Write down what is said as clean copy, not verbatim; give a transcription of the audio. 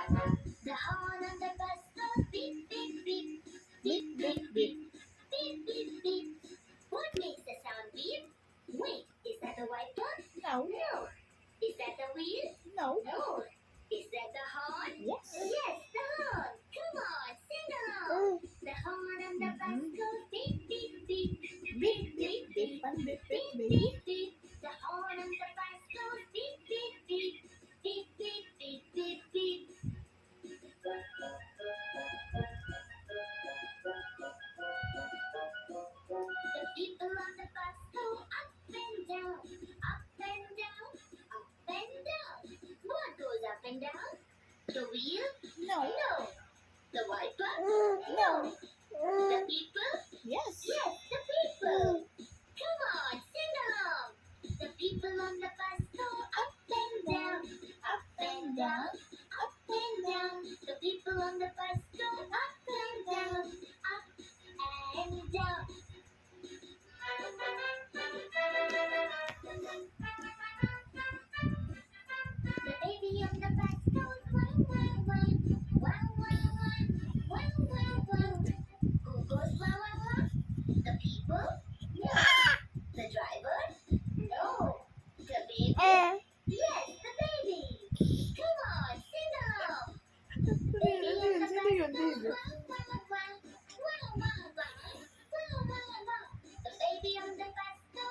The horn on the bus goes beep, beep, beep. Beep, beep, beep. Beep, beep, beep. What makes the sound beep? Wait, is that the wiper? No. No. Is that the wheel? No. No. Is that the horn? Yes. Yes, the horn. Come on, sing along. The horn on the bus goes beep, beep, beep. Beep, beep, beep. Beep, Beep, beep, beep. The horn on the bus goes beep, beep, beep. Beep, beep, beep, beep, beep. The people on the bus go up and down, up and down, up and down. What goes up and down? The wheel? No. No. The wiper? No. The people? Yes. Yes, the people. Come on, sing along. The people on the bus go up and down, up and down, up and down. The people on the bus